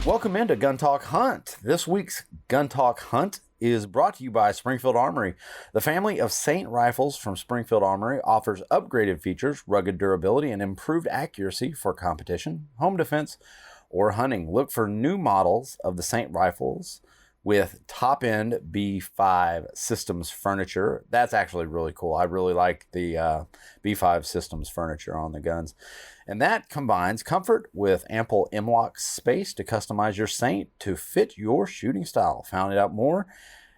Welcome into Gun Talk Hunt. This week's Gun Talk Hunt is brought to you by Springfield Armory. The family of Saint rifles from Springfield Armory offers upgraded features, rugged durability, and improved accuracy for competition, home defense, or hunting. Look for new models of the Saint rifles with top-end B5 systems furniture. That's actually really cool. I really like the B5 systems furniture on the guns. And that combines comfort with ample M-LOK space to customize your Saint to fit your shooting style. Found out more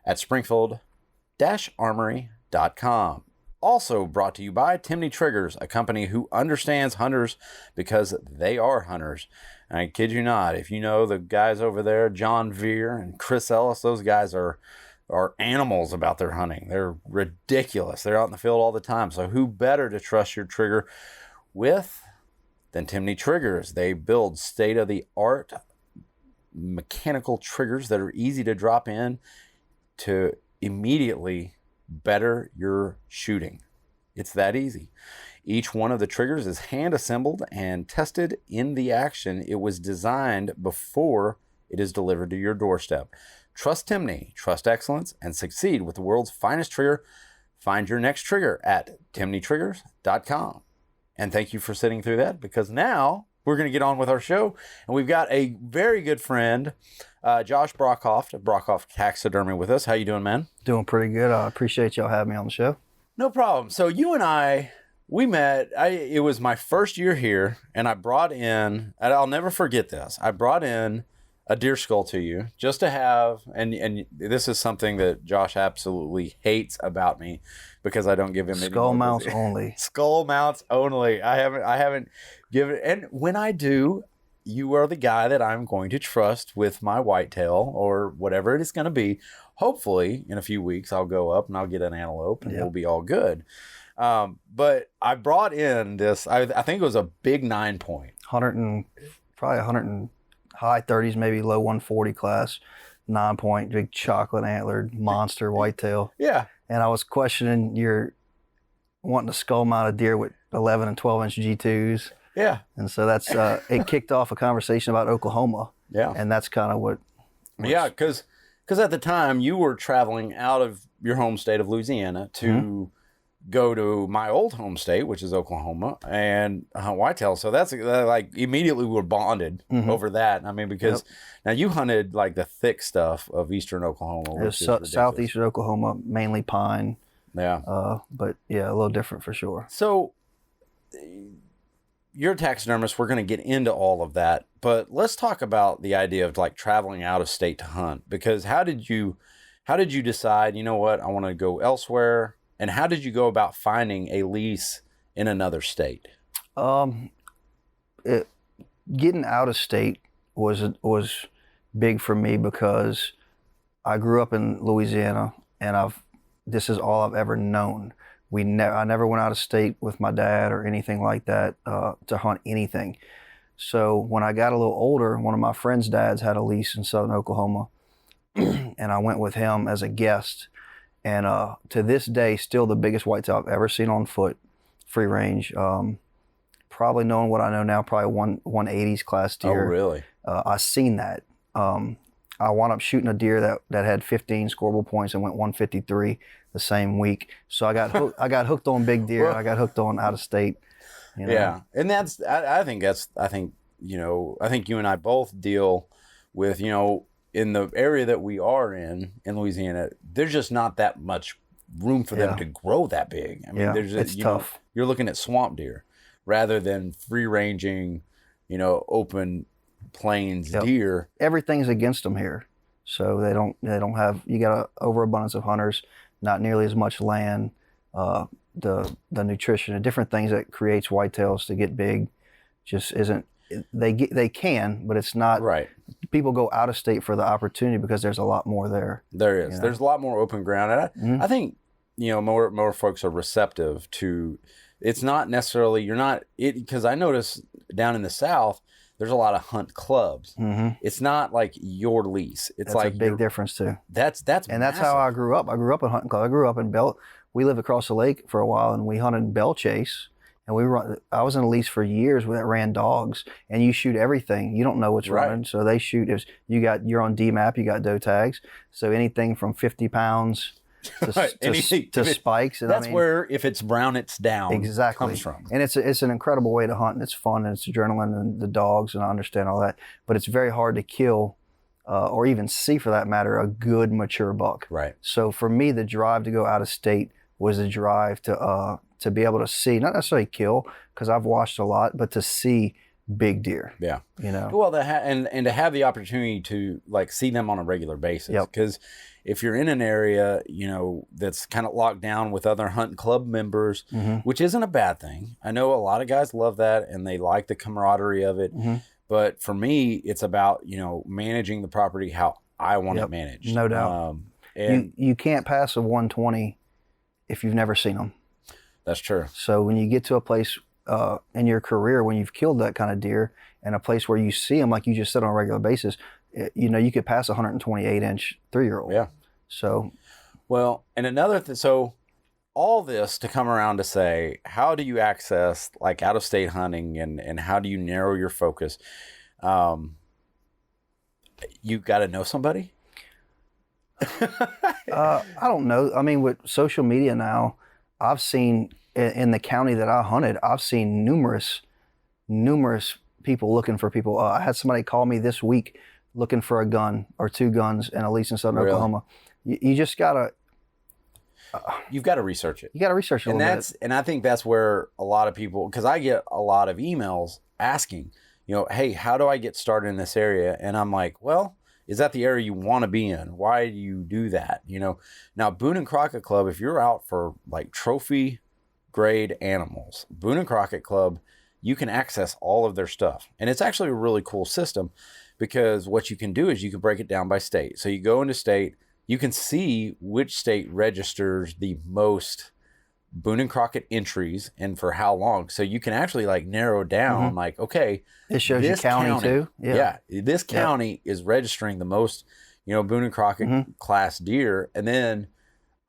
at springfield-armory.com. Also brought to you by Timney Triggers, a company who understands hunters because they are hunters. I kid you not, if you know the guys over there, John Veer and Chris Ellis, those guys are animals about their hunting. They're ridiculous. They're out in the field all the time. So who better to trust your trigger with than Timney Triggers? They build state-of-the-art mechanical triggers that are easy to drop in to immediately better your shooting. It's that easy. Each one of the triggers is hand assembled and tested in the action. It was designed before it is delivered to your doorstep. Trust Timney, trust excellence, and succeed with the world's finest trigger. Find your next trigger at timneytriggers.com. And thank you for sitting through that, because now we're going to get on with our show. And we've got a very good friend, Josh Brockhoeft of Brockhoeft Taxidermy with us. How you doing, man? Doing pretty good. I appreciate y'all having me on the show. No problem. So you and we met, it was my first year here, and I brought in, and I'll never forget this, I brought in a deer skull to you just to have, and this is something that Josh absolutely hates about me because I don't give him skull mounts only. Skull mounts only. I haven't given, and when I do, you are the guy that I'm going to trust with my whitetail or whatever it is going to be. Hopefully in a few weeks I'll go up and I'll get an antelope and we'll be all good. But I brought in this, I think it was a big 9-point. Probably 100 and high 30s, maybe low 140 class, 9-point, big chocolate antlered monster whitetail. Yeah. And I was questioning your wanting to skull mount a deer with 11 and 12 inch G2s. Yeah. And so that's, it kicked off a conversation about Oklahoma. Yeah. And that's kind of what. Yeah. Cause at the time you were traveling out of your home state of Louisiana to go to my old home state, which is Oklahoma, and hunt whitetail. So that's like immediately we were bonded over that. I mean, because now you hunted like the thick stuff of eastern Oklahoma. It was southeastern Oklahoma, mainly pine. Yeah. But yeah, a little different for sure. So you're a taxidermist. We're going to get into all of that, but let's talk about the idea of like traveling out of state to hunt, because how did you decide, you know what, I want to go elsewhere? And how did you go about finding a lease in another state? Getting out of state was big for me because I grew up in Louisiana, and this is all I've ever known. I never went out of state with my dad or anything like that to hunt anything. So when I got a little older, one of my friend's dads had a lease in southern Oklahoma, and I went with him as a guest. And to this day, still the biggest whitetail I've ever seen on foot, free range. Probably knowing what I know now, probably 180s class deer. Oh, really? I seen that. I wound up shooting a deer that had 15 scoreable points and went 153 the same week. So I got hooked. I got hooked on big deer. And I got hooked on out of state. You know? Yeah, and I think you and I both deal with, you know, in the area that we are in Louisiana, there's just not that much room for them to grow that big. I mean, it's tough. You're looking at swamp deer rather than free ranging, you know, open plains deer. Everything's against them here. So they don't have, you got an overabundance of hunters, not nearly as much land, the nutrition and different things that creates whitetails to get big just isn't. They can, but it's not right. People go out of state for the opportunity because there's a lot more there. There is. You know? There's a lot more open ground, and I think, you know, more folks are receptive to. It's not necessarily because I notice down in the South there's a lot of hunt clubs. It's not like your lease. It's that's a big difference too. That's and that's how I grew up. I grew up in hunting club. I grew up in we lived across the lake for a while, and we hunted bell chase. And I was in a lease for years that ran dogs, and you shoot everything. You don't know what's Right. running, so they shoot. If you're on DMAP, you got doe tags, so anything from 50 pounds Right. to spikes. And That's where, if it's brown, it's down. Exactly. Comes from. And it's an incredible way to hunt, and it's fun, and it's adrenaline, and the dogs, and I understand all that. But it's very hard to kill, or even see, for that matter, a good mature buck. Right. So for me, the drive to go out of state was the drive to be able to see, not necessarily kill, because I've watched a lot, but to see big deer. Yeah. You know. Well, and to have the opportunity to like see them on a regular basis. Yep. Because if you're in an area, you know, that's kind of locked down with other hunting club members, which isn't a bad thing. I know a lot of guys love that and they like the camaraderie of it. But for me, it's about, you know, managing the property how I want it managed. No doubt. And you can't pass a 120 if you've never seen them. that's true. So when you get to a place in your career when you've killed that kind of deer, and a place where you see them like you just said on a regular basis, you know, you could pass a 128-inch 3-year-old. Yeah. So, well, and another so all this to come around to say, how do you access like out of state hunting, and how do you narrow your focus? You got to know somebody. I don't know. I mean, with social media now, I've seen in the county that I hunted, I've seen numerous people looking for people. I had somebody call me this week looking for a gun or 2 guns in a lease in southern Oklahoma. You just gotta. You've got to research it. You got to research it a little bit. And I think that's where a lot of people, because I get a lot of emails asking, you know, hey, how do I get started in this area? And I'm like, well, is that the area you want to be in? Why do you do that? You know, now Boone and Crockett Club, if you're out for like trophy grade animals, Boone and Crockett Club, you can access all of their stuff. And it's actually a really cool system, because what you can do is you can break it down by state. So you go into state, you can see which state registers the most Boone and Crockett entries and for how long. So you can actually like narrow down like, okay, it shows you county too. Yeah. This county is registering the most, you know, Boone and Crockett class deer. And then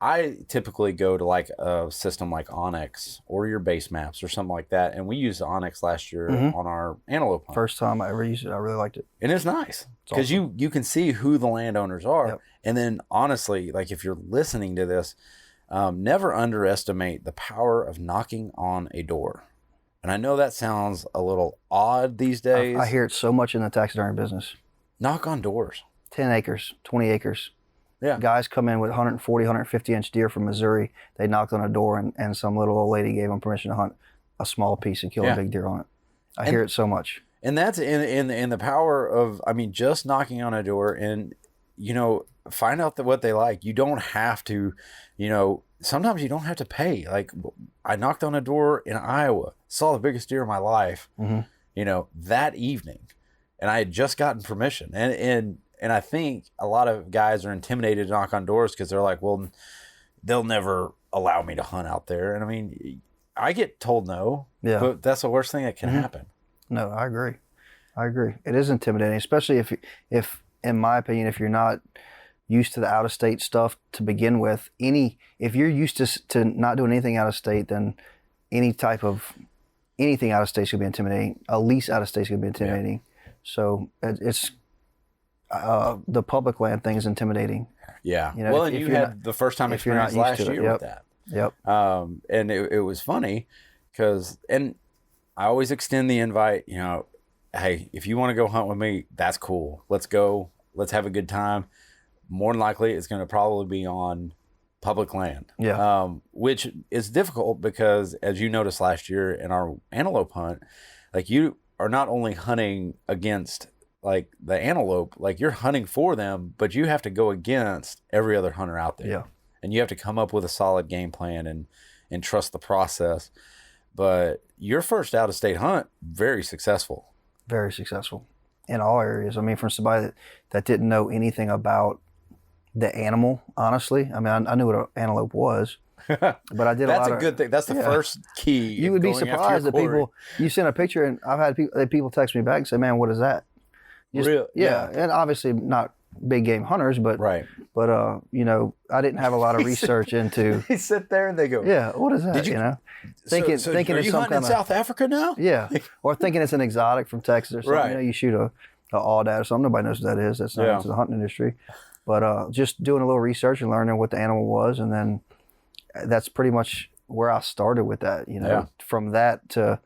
I typically go to like a system like Onyx or your base maps or something like that. And we used Onyx last year on our antelope hunt. First time I ever used it, I really liked it. And it's nice because you can see who the landowners are. Yep. And then honestly, like if you're listening to this, never underestimate the power of knocking on a door. And I know that sounds a little odd these days. I hear it so much in the taxidermy business. Knock on doors. 10 acres, 20 acres. Yeah. Guys come in with 140, 150-inch deer from Missouri. They knocked on a door, and some little old lady gave them permission to hunt a small piece and kill a big deer on it. I hear it so much. And that's in the power of, I mean, just knocking on a door and, you know, find out what they like. You don't have to, you know, sometimes you don't have to pay. Like I knocked on a door in Iowa, saw the biggest deer of my life, you know, that evening, and I had just gotten permission. And I think a lot of guys are intimidated to knock on doors because they're like, well, they'll never allow me to hunt out there. And I mean, I get told no, but that's the worst thing that can happen. No, I agree. It is intimidating, especially if, in my opinion, if you're not used to the out-of-state stuff to begin with. If you're used to not doing anything out of state, then anything out of state is going to be intimidating. A lease out of state is going to be intimidating. So it's the public land thing is intimidating. Yeah. You know, well, and you had the first time experience last year with that. Yep. And it was funny because, and I always extend the invite, you know, hey, if you want to go hunt with me, that's cool. Let's go. Let's have a good time. More than likely, it's going to probably be on public land. Yeah. Which is difficult because, as you noticed last year in our antelope hunt, like you are not only hunting against like the antelope, like you're hunting for them, but you have to go against every other hunter out there. Yeah. And you have to come up with a solid game plan and trust the process. But your first out-of-state hunt, very successful. Very successful in all areas. I mean, from somebody that didn't know anything about the animal, honestly. I mean, I knew what an antelope was, but I did That's a good thing. That's the first key. You would be surprised that people, you send a picture and I've had people text me back and say, man, what is that? Real? Yeah. And obviously not big game hunters, but Right. you know, I didn't have a lot of research into. They sit there and they go, Yeah, what is that? Did you- You know, thinking thinking are it's you some hunting in kind of South Africa now? yeah, or thinking it's an exotic from Texas or something. Right. You know, you shoot a aoudad or something. Nobody knows what that is. That's not into the hunting industry. But just doing a little research and learning what the animal was, and then that's pretty much where I started with that. You know, from that to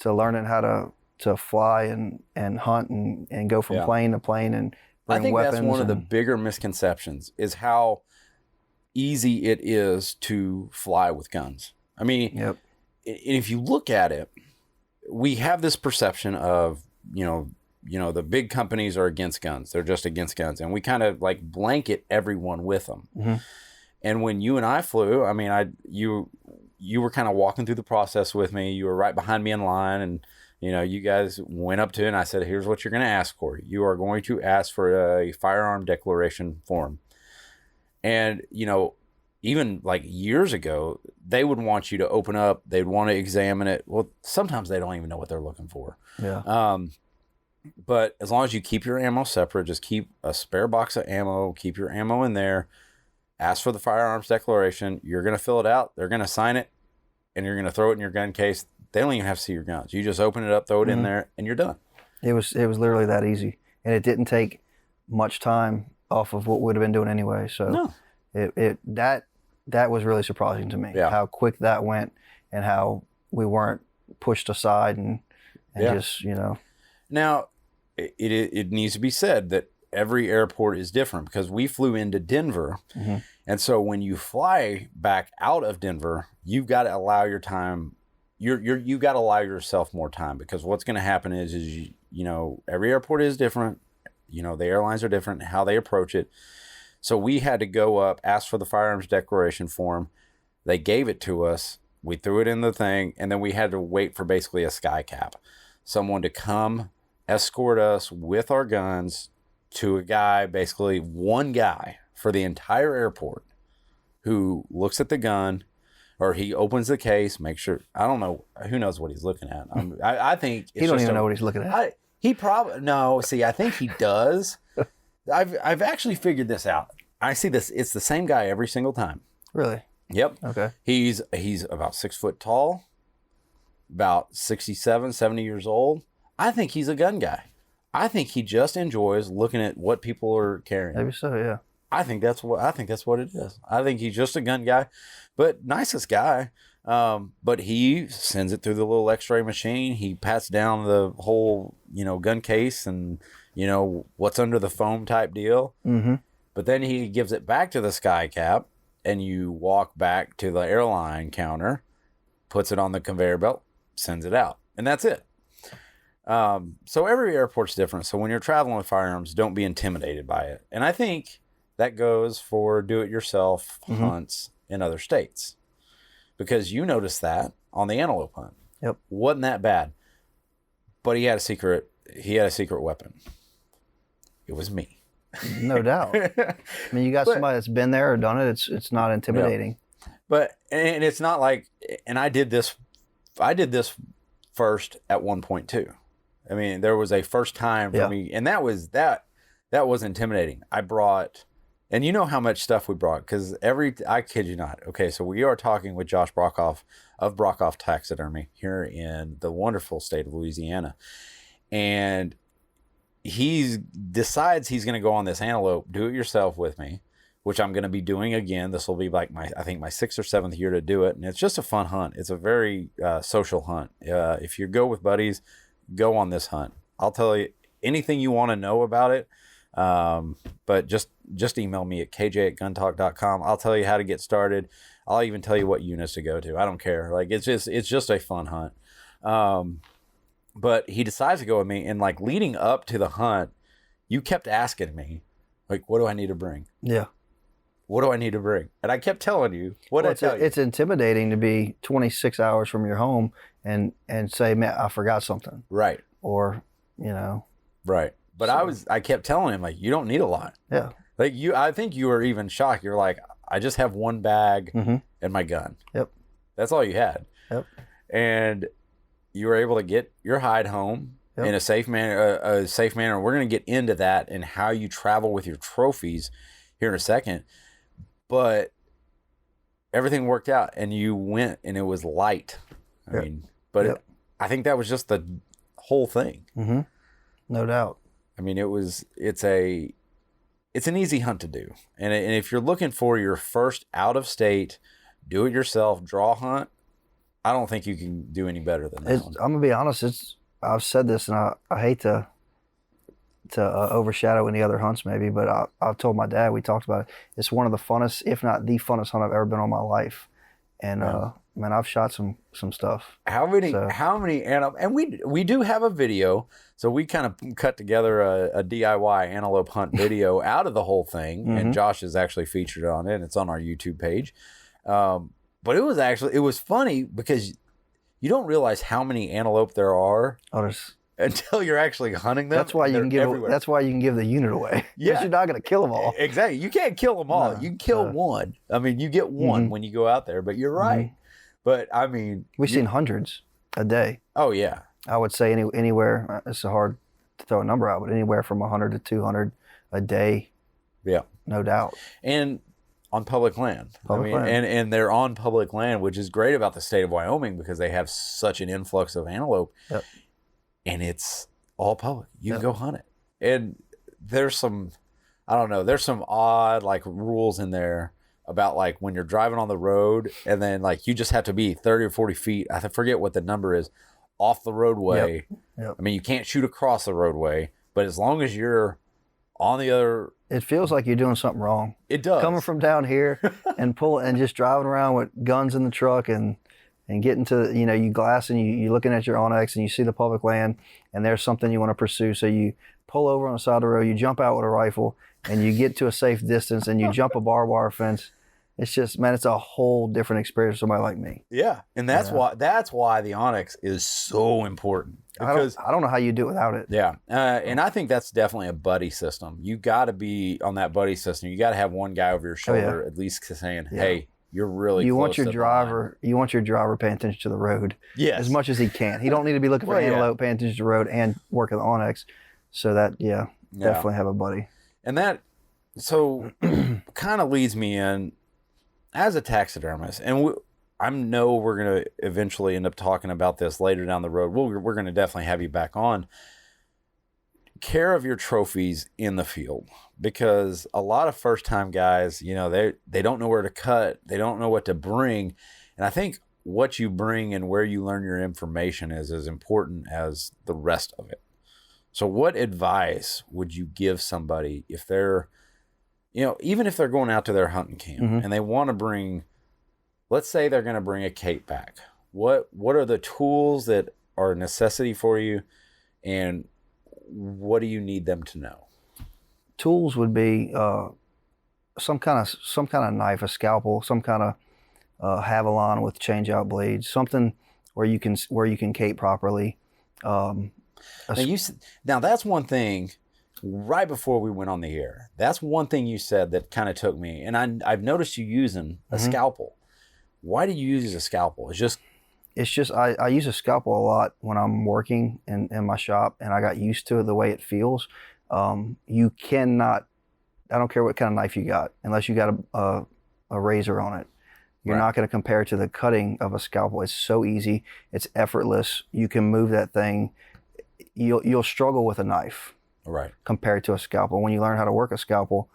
learning how to fly and hunt and go from plane to plane and bring I think weapons. that's one of the bigger misconceptions is how easy it is to fly with guns. I mean, if you look at it, we have this perception of, you know, the big companies are against guns. They're just against guns. And we kind of like blanket everyone with them. Mm-hmm. And when you and I flew, I mean, you were kind of walking through the process with me. You were right behind me in line, and you know, you guys went up to it and I said, here's what you're going to ask for. You are going to ask for a firearm declaration form. And, you know, even like years ago, they would want you to open up. They'd want to examine it. Well, sometimes they don't even know what they're looking for. Yeah. But as long as you keep your ammo separate, just keep a spare box of ammo, keep your ammo in there, ask for the firearms declaration. You're going to fill it out. They're going to sign it, and you're going to throw it in your gun case. They don't even have to see your guns. You just open it up, throw it in there, and you're done. It was literally that easy, and it didn't take much time off of what we'd have been doing anyway. So that was really surprising to me. How quick that went, and how we weren't pushed aside and just, you know. Now, it needs to be said that every airport is different, because we flew into Denver, and so when you fly back out of Denver, you've got to allow your time. You got to allow yourself more time, because what's going to happen is you know, every airport is different. You know, the airlines are different, how they approach it. So we had to go up, ask for the firearms declaration form. They gave it to us. We threw it in the thing, and then we had to wait for basically a sky cap, someone to come escort us with our guns to a guy, basically one guy for the entire airport, who looks at the gun, or he opens the case, make sure. I don't know. Who knows what he's looking at? I think he don't even know what he's looking at. He probably no. See, I think he does. I've actually figured this out. I see this. It's the same guy every single time. Really? Yep. Okay. He's about 6 foot tall, about 67, 70 years old. I think he's a gun guy. I think he just enjoys looking at what people are carrying. Maybe so, yeah. I think that's what it is. I think he's just a gun guy, but nicest guy. But he sends it through the little X-ray machine. He pats down the whole, you know, gun case and, you know, what's under the foam type deal. Mm-hmm. But then he gives it back to the sky cap, and you walk back to the airline counter, puts it on the conveyor belt, sends it out, and that's it. So every airport's different. So when you're traveling with firearms, don't be intimidated by it. And I think that goes for do-it-yourself hunts in other states, because you noticed that on the antelope hunt. Yep. Wasn't that bad. But he had a secret weapon. It was me. No doubt. I mean, you got somebody that's been there or done it. It's not intimidating. Yeah. But and it's not like, and I did this first at one point too. I mean, there was a first time for me, and that was intimidating. I brought, and you know how much stuff we brought, because I kid you not. Okay, so we are talking with Josh Brockhoeft of Brockhoeft Taxidermy here in the wonderful state of Louisiana, and he decides he's going to go on this antelope do-it-yourself with me, which I'm going to be doing again. This will be like my 6th or 7th year to do it, and it's just a fun hunt. It's a very social hunt. If you go with buddies, go on this hunt. I'll tell you anything you want to know about it, but just email me at kj@guntalk.com. I'll tell you how to get started. I'll even tell you what units to go to. I don't care. Like, it's just a fun hunt. But he decides to go with me, and like leading up to the hunt, you kept asking me, like, what do I need to bring? Yeah. What do I need to bring? And I kept telling you, what I tell you? It's intimidating to be 26 hours from your home and say, man, I forgot something. Right. Or, you know. Right. But I kept telling him, like, you don't need a lot. Yeah. Like, I think you were even shocked. You're like, I just have one bag and my gun. Yep. That's all you had. Yep. And you were able to get your hide home, Yep. in a safe manner. We're going to get into that and how you travel with your trophies here in a second. But everything worked out, and you went, and it was light. I mean, but I think that was just the whole thing. Mm-hmm. No doubt. I mean, it's an easy hunt to do, and if you're looking for your first out of state, do it yourself draw hunt, I don't think you can do any better than that one. I'm gonna be honest. I've said this, and I hate to overshadow any other hunts, maybe, but I've told my dad. We talked about it. It's one of the funnest, if not the funnest hunt I've ever been on in my life, and man, I've shot some stuff. How many antelope? And we do have a video, so we kind of cut together a DIY antelope hunt video out of the whole thing, and Josh is actually featured on it. It's on our YouTube page. But it was funny because you don't realize how many antelope there are until you're actually hunting them. That's why you can give the unit away. Yeah, you're not going to kill them all. Exactly, you can't kill them all. No, you can kill one. I mean, you get one when you go out there. But you're right. But I mean, we've seen hundreds a day. Oh yeah, I would say anywhere. It's hard to throw a number out, but anywhere from 100 to 200 a day. Yeah, no doubt. And on public land. And they're on public land, which is great about the state of Wyoming because they have such an influx of antelope. Yep. And it's all public. You can go hunt it. And there's some odd like rules in there about like when you're driving on the road and then like you just have to be 30 or 40 feet. I forget what the number is off the roadway. Yep. I mean, you can't shoot across the roadway, but as long as you're on the other, it feels like you're doing something wrong. It does. Coming from down here and just driving around with guns in the truck and getting to, you glassing, you're looking at your Onyx and you see the public land and there's something you want to pursue. So you pull over on the side of the road, you jump out with a rifle and you get to a safe distance and you jump a barbed wire fence. It's just, man, it's a whole different experience for somebody like me. Yeah. And that's why the Onyx is so important. Because I don't know how you do it without it. Yeah. And I think that's definitely a buddy system. You got to be on that buddy system. You got to have one guy over your shoulder at least saying, hey, you're really close. You want your driver paying attention to the road as much as he can. He don't need to be looking for antelope, paying attention to the road and working the Onyx. So that, definitely have a buddy. And that, so kind of leads me in as a taxidermist, and I know we're going to eventually end up talking about this later down the road. We're going to definitely have you back on. Care of your trophies in the field, because a lot of first-time guys, they don't know where to cut. They don't know what to bring. And I think what you bring and where you learn your information is as important as the rest of it. So what advice would you give somebody if they're, even if they're going out to their hunting camp and they want to bring, let's say they're going to bring a cape back. What are the tools that are a necessity for you, and what do you need them to know? Tools would be some kind of knife, a scalpel, some kind of Havilon with change-out blades, something where you can cape properly. Now that's one thing. Right before we went on the air, that's one thing you said that kind of took me, and I've noticed you using a scalpel. Why do you use a scalpel? It's just I use a scalpel a lot when I'm working in my shop, and I got used to the way it feels. You cannot, I don't care what kind of knife you got, unless you got a razor on it. You're not going to compare to the cutting of a scalpel. It's so easy. It's effortless. You can move that thing. You'll struggle with a knife. Right. Compared to a scalpel. When you learn how to work a scalpel,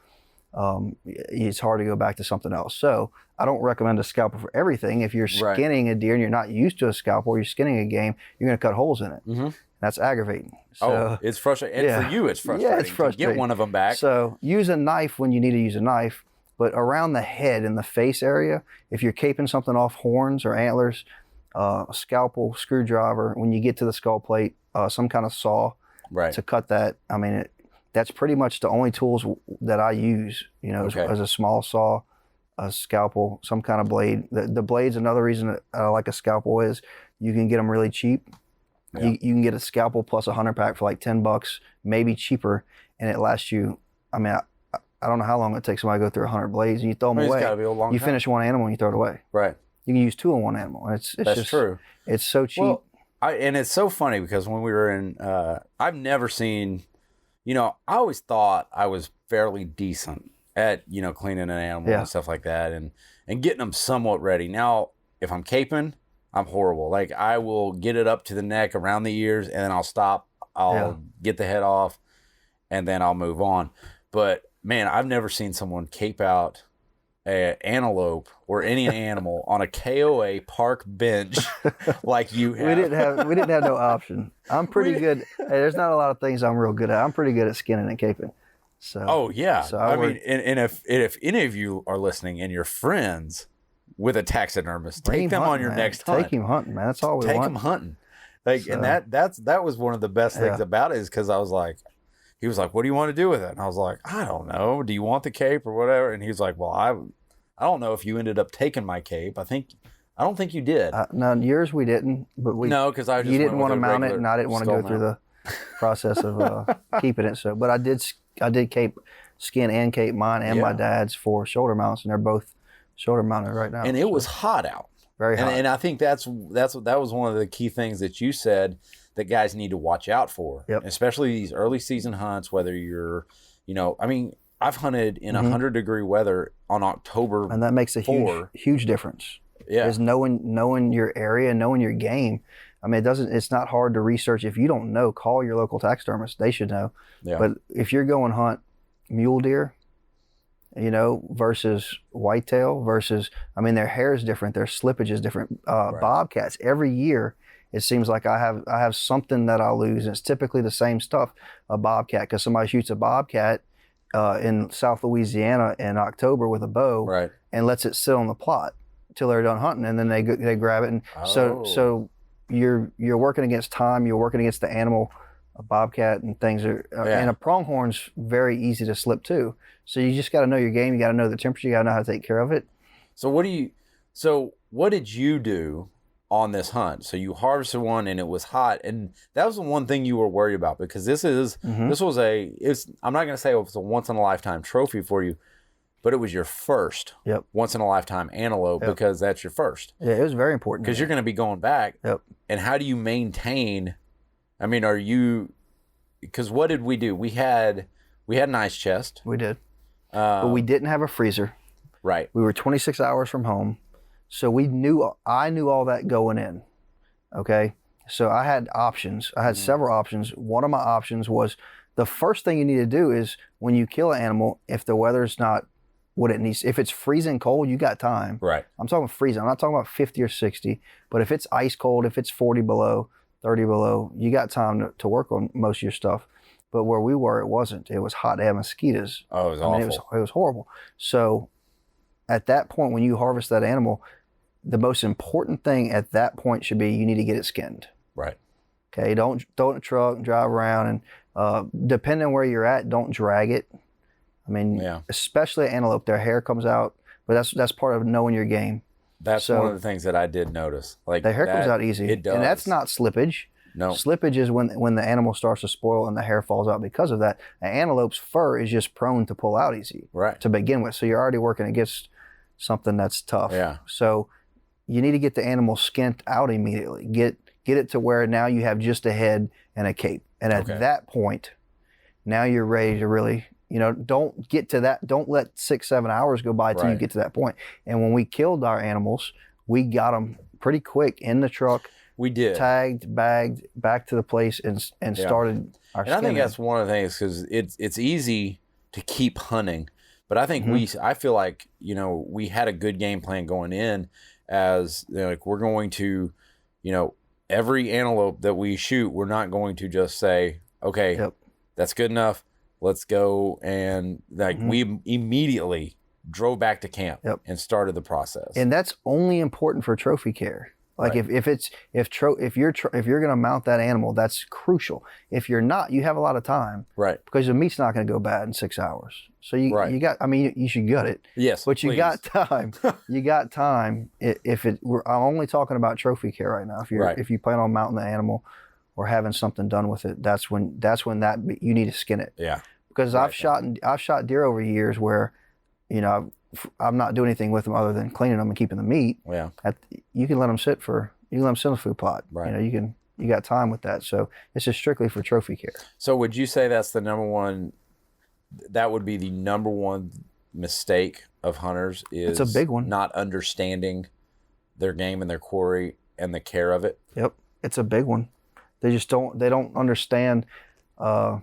it's hard to go back to something else. So I don't recommend a scalpel for everything. If you're skinning a deer and you're not used to a scalpel, or you're skinning a game, you're going to cut holes in it. That's aggravating. So, it's frustrating. And for you, it's frustrating. Yeah, it's frustrating. To get one of them back. So use a knife when you need to use a knife, but around the head and the face area, if you're caping something off horns or antlers, a scalpel, screwdriver, when you get to the skull plate, some kind of saw to cut that. I mean, that's pretty much the only tools that I use, as a small saw, a scalpel, some kind of blade. The blade's another reason that I like a scalpel is you can get them really cheap. Yeah. You can get a scalpel plus a 100-pack for like $10, maybe cheaper, and it lasts you, I mean, I don't know how long it takes somebody to go through 100 blades, and you throw them away. It's gotta be a long time. Finish one animal and you throw it away. Right. You can use two on one animal. And that's just true. It's so cheap. Well, And it's so funny because when we were in, I've never seen, I always thought I was fairly decent at, cleaning an animal and stuff like that and getting them somewhat ready. Now, if I'm caping, I'm horrible. Like, I will get it up to the neck, around the ears, and then I'll stop. I'll get the head off, and then I'll move on. But, man, I've never seen someone cape out an antelope or any animal on a KOA park bench like you have. We didn't have no option. I'm pretty good. Hey, there's not a lot of things I'm real good at. I'm pretty good at skinning and caping. So. Oh yeah. So I mean, and if any of you are listening and you're friends with a taxidermist, take them on your next hunt. Take him hunting, man. That's all we want. Take him hunting. Like, so. And that was one of the best things about it, is because I was like, he was like, "What do you want to do with it?" And I was like, "I don't know. Do you want the cape or whatever?" And he was like, "Well, I don't know if you ended up taking my cape. I don't think you did." No, yours we didn't, but no, because I just you didn't want to mount it, and I didn't want to go through the process of keeping it. So, but I did skin and cape mine and my dad's for shoulder mounts, and they're both shoulder mounted right now. And it was hot out, very hot. And I think that was one of the key things that you said that guys need to watch out for, especially these early season hunts. Whether you're, I mean, I've hunted in 100-degree weather on October, and that makes a huge difference. Yeah, is knowing your area, knowing your game. I mean, it's not hard to research. If you don't know, call your local taxidermist. They should know. Yeah. But if you're going hunt mule deer, versus whitetail versus, I mean, their hair is different, their slippage is different. Bobcats, every year, it seems like I have something that I'll lose, and it's typically the same stuff. A bobcat, because somebody shoots a bobcat in South Louisiana in October with a bow, and lets it sit on the plot till they're done hunting, and then they grab it, and so you're working against time, you're working against the animal. A bobcat and things are, and a pronghorn's very easy to slip too. So you just got to know your game. You got to know the temperature. You got to know how to take care of it. So what did you do on this hunt? So you harvested one and it was hot, and that was the one thing you were worried about, because I'm not going to say it was a once in a lifetime trophy for you, but it was your first once in a lifetime antelope, because that's your first. Yeah, it was very important. Because you're going to be going back. Yep. And how do you maintain? I mean, because what did we do? We had an ice chest. We did. But we didn't have a freezer. Right. We were 26 hours from home. So I knew all that going in. Okay. So I had options. I had several options. One of my options was, the first thing you need to do is, when you kill an animal, if the weather's not what it needs, if it's freezing cold, you got time. Right. I'm talking freezing. I'm not talking about 50 or 60, but if it's ice cold, if it's 40 below, 30 below, you got time to work on most of your stuff. But where we were, it wasn't. It was hot. They had mosquitoes. Oh, it was awful. It was horrible. So at that point, when you harvest that animal, the most important thing at that point should be, you need to get it skinned. Right. Okay, don't throw it in a truck and drive around, and depending on where you're at, don't drag it. I mean, especially antelope, their hair comes out, but that's part of knowing your game. That's one of the things that I did notice. Like, the hair comes out easy. It does. And that's not slippage. No. Slippage is when the animal starts to spoil and the hair falls out because of that. An antelope's fur is just prone to pull out easy to begin with. So you're already working against something that's tough. Yeah. So you need to get the animal skinned out immediately. Get it to where now you have just a head and a cape. And at that point, now you're ready to really, don't get to that. Don't let 6-7 hours go by till you get to that point. And when we killed our animals, we got them pretty quick in the truck. We did. Tagged, bagged, back to the place, and started our skinning. And I think that's one of the things, because it's easy to keep hunting, but I think I feel like, we had a good game plan going in, as like, we're going to, every antelope that we shoot, we're not going to just say, okay, that's good enough, let's go, and we immediately drove back to camp and started the process. And that's only important for trophy care. Like if you're going to mount that animal, that's crucial. If you're not, you have a lot of time, because the meat's not going to go bad in 6 hours. So you got. I mean, you should gut it. Yes, but you got time. You got time. I'm only talking about trophy care right now. If you plan on mounting the animal or having something done with it, that's when you need to skin it. Yeah. Because I've shot deer over years where, I'm not doing anything with them other than cleaning them and keeping the meat. Yeah. You can let them sit in a food plot. Right. You can you got time with that. So it's just strictly for trophy care. So would you say that's the number one? That would be the number one mistake of hunters is it's a big one. Not understanding their game and their quarry and the care of it. Yep, it's a big one. They just don't understand the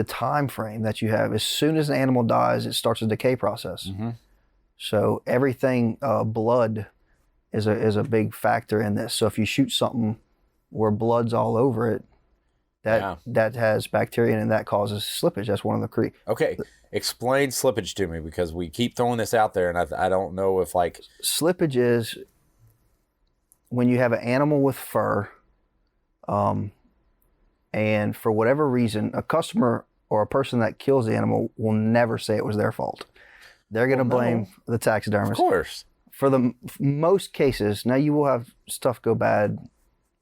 time frame that you have. As soon as an animal dies, it starts a decay process. Mm-hmm. So everything, blood is a big factor in this. So if you shoot something where blood's all over it, that has bacteria and that causes slippage. That's one of the Okay, explain slippage to me, because we keep throwing this out there, and I don't know if like slippage is when you have an animal with fur, and for whatever reason, a customer or a person that kills the animal will never say it was their fault. They're going to blame the taxidermist. Of course. For the most cases, now you will have stuff go bad.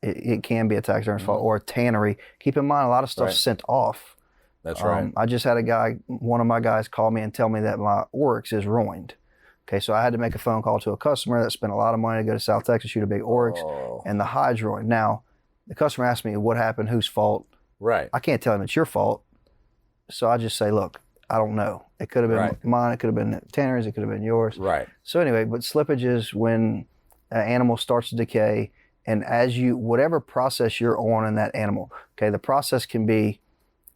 It can be a taxidermist's fault or a tannery. Keep in mind, a lot of stuff's sent off. That's right. I just had one of my guys call me and tell me that my oryx is ruined. Okay, so I had to make a phone call to a customer that spent a lot of money to go to South Texas, shoot a big oryx, and the hide's ruined. Now, the customer asked me what happened, whose fault. Right. I can't tell him it's your fault. So I just say, look, I don't know. It could have been mine. It could have been Tanner's. It could have been yours. Right. So anyway, but slippage is when an animal starts to decay, and as whatever process you're on in that animal, okay, the process can be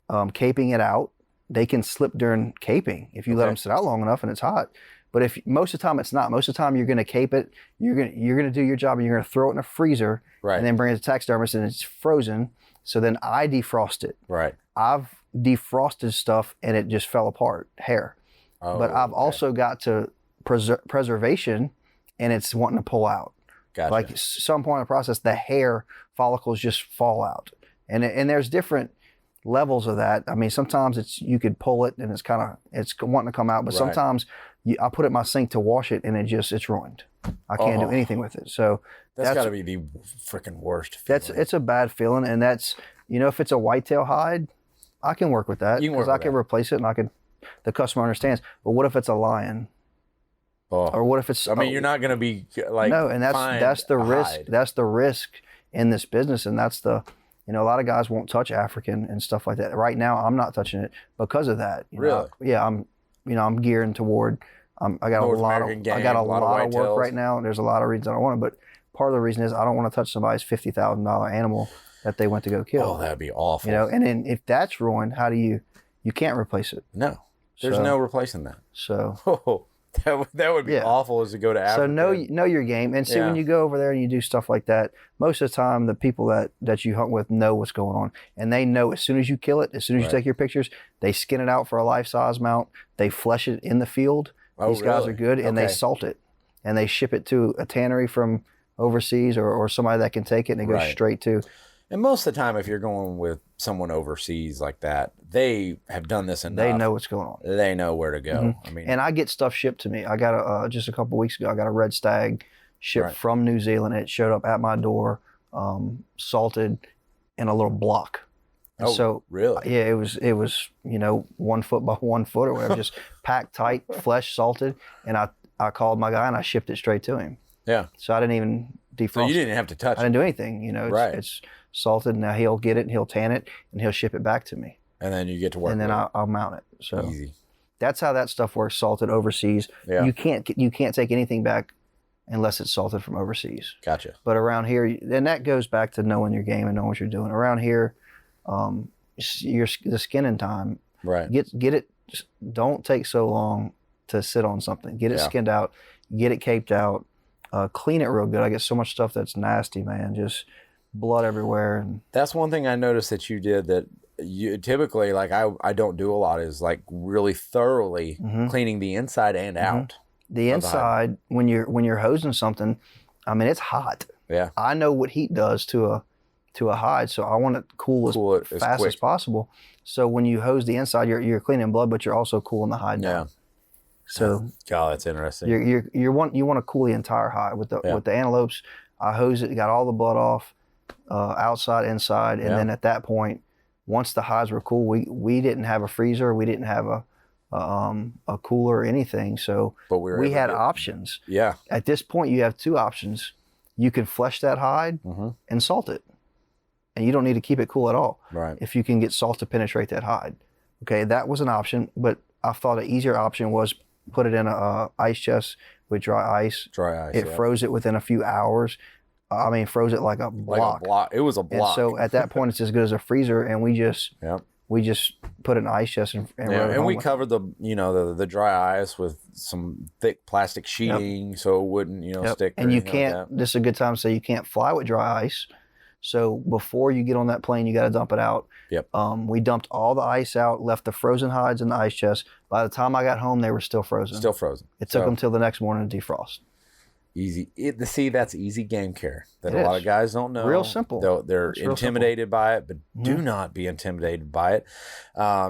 caping it out. They can slip during caping if you let them sit out long enough and it's hot. But if most of the time it's not. Most of the time you're going to cape it. You're going to do your job, and you're going to throw it in a freezer, and then bring it to taxidermist, and it's frozen. So then I defrost it. Right. I've defrosted stuff and it just fell apart, hair. But I've also got to preservation, and it's wanting to pull out. Gotcha. Like some point in the process, the hair follicles just fall out, and there's different levels of that. I mean, sometimes you could pull it and it's wanting to come out, but sometimes I put it in my sink to wash it and it's ruined. I can't do anything with it. So that's got to be the freaking worst feeling. It's a bad feeling, and that's, if it's a whitetail hide, I can work with that because I can replace it and the customer understands. But what if it's a lion? Or what if it's? I mean, you're not going to be like no, and that's the risk. Hide. That's the risk in this business, and that's a lot of guys won't touch African and stuff like that. Right now, I'm not touching it because of that. Really? I'm gearing toward. I got North a lot American of. game, I got a lot of work whitetails. right now. There's a lot of reasons I don't want to, but part of the reason is I don't want to touch somebody's $50,000 animal that they went to go kill. Oh, that'd be awful. And then if that's ruined, how do you can't replace it? No, there's no replacing that. So. That would be awful as to go to Africa. So know your game, and see when you go over there and you do stuff like that, most of the time the people that you hunt with know what's going on, and they know as soon as you kill it, as soon as you take your pictures, they skin it out for a life-size mount, they flesh it in the field. These guys are good, and they salt it, and they ship it to a tannery from overseas or somebody that can take it, and it goes straight to. And most of the time, if you're going with someone overseas like that, they have done this enough. They know what's going on. They know where to go. Mm-hmm. I mean, and I get stuff shipped to me. I got just a couple weeks ago, I got a red stag shipped from New Zealand. It showed up at my door, salted in a little block. And so really? Yeah, it was 1 foot by 1 foot or whatever, just packed tight, flesh salted. And I called my guy and I shipped it straight to him. Yeah. So I didn't even defrost. So you didn't have to touch it. I didn't do anything. It's salted. Now he'll get it and he'll tan it and he'll ship it back to me. And then you get to work. And then I'll mount it. So easy. That's how that stuff works. Salted overseas. Yeah. You can't take anything back unless it's salted from overseas. Gotcha. But around here, and that goes back to knowing your game and knowing what you're doing. Around here, the skinning time. Right. Get it. Don't take so long to sit on something. Get it skinned out. Get it caped out. Clean it real good. I get so much stuff that's nasty, man. Just blood everywhere. And that's one thing I noticed that you did that you typically, like I don't do a lot, is like really thoroughly cleaning the inside and out. The inside, when you're hosing something, I mean, it's hot. Yeah. I know what heat does to a hide, so I want it cool as fast as possible. So when you hose the inside, you're cleaning blood, but you're also cooling the hide down. So God, that's interesting. You want to cool the entire hide with the antelopes. I hose it, got all the blood off, outside, inside, and then at that point, once the hides were cool, we didn't have a freezer, we didn't have a cooler or anything, so but we had options. Yeah. At this point, you have two options. you can flesh that hide Mm-hmm. and salt it. And you don't need to keep it cool at all. Right. If you can get salt to penetrate that hide. Okay, that was an option, but I thought an easier option was put it in a ice chest with dry ice. Dry ice. It froze it within a few hours. I mean, froze it like a block. Like a block. It was a block. And so at that point, it's as good as a freezer, and we just Yep. put it in an ice chest and we covered the dry ice with some thick plastic sheeting so it wouldn't stick. And you can't. This is a good time to say you can't fly with dry ice. So before you get on that plane, you got to dump it out. Yep. We dumped all the ice out, left the frozen hides in the ice chest. By the time I got home, they were still frozen. Still frozen. It took them till the next morning to defrost. Easy. See, that's easy game care that It a lot is. of guys don't know. Real simple. They're It's real intimidated by it, but do not be intimidated by it.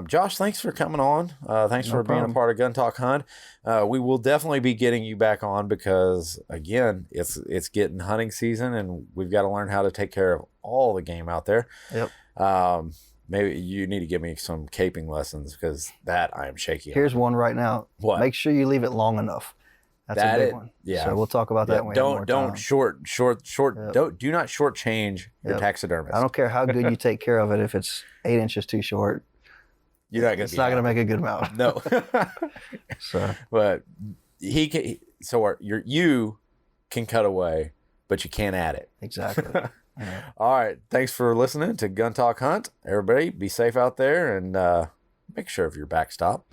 Josh, thanks for coming on. Thanks for being a part of Gun Talk Hunt. We will definitely be getting you back on because, again, it's getting hunting season, and we've got to learn how to take care of all the game out there. Yep. Maybe you need to give me some caping lessons because that I am shaky on. Here's one right now. What? Make sure you leave it long enough. That's a big one. Yeah. So we'll talk about that when we have more Don't time. short. Yep. Do not shortchange your taxidermist. I don't care how good you take care of it. If it's 8 inches too short, You're not gonna. it's not going to make a good mount. No. So, but he can. So you can cut away, but you can't add it. exactly. Yeah. All right. Thanks for listening to Gun Talk Hunt. Everybody, be safe out there and make sure of your backstop.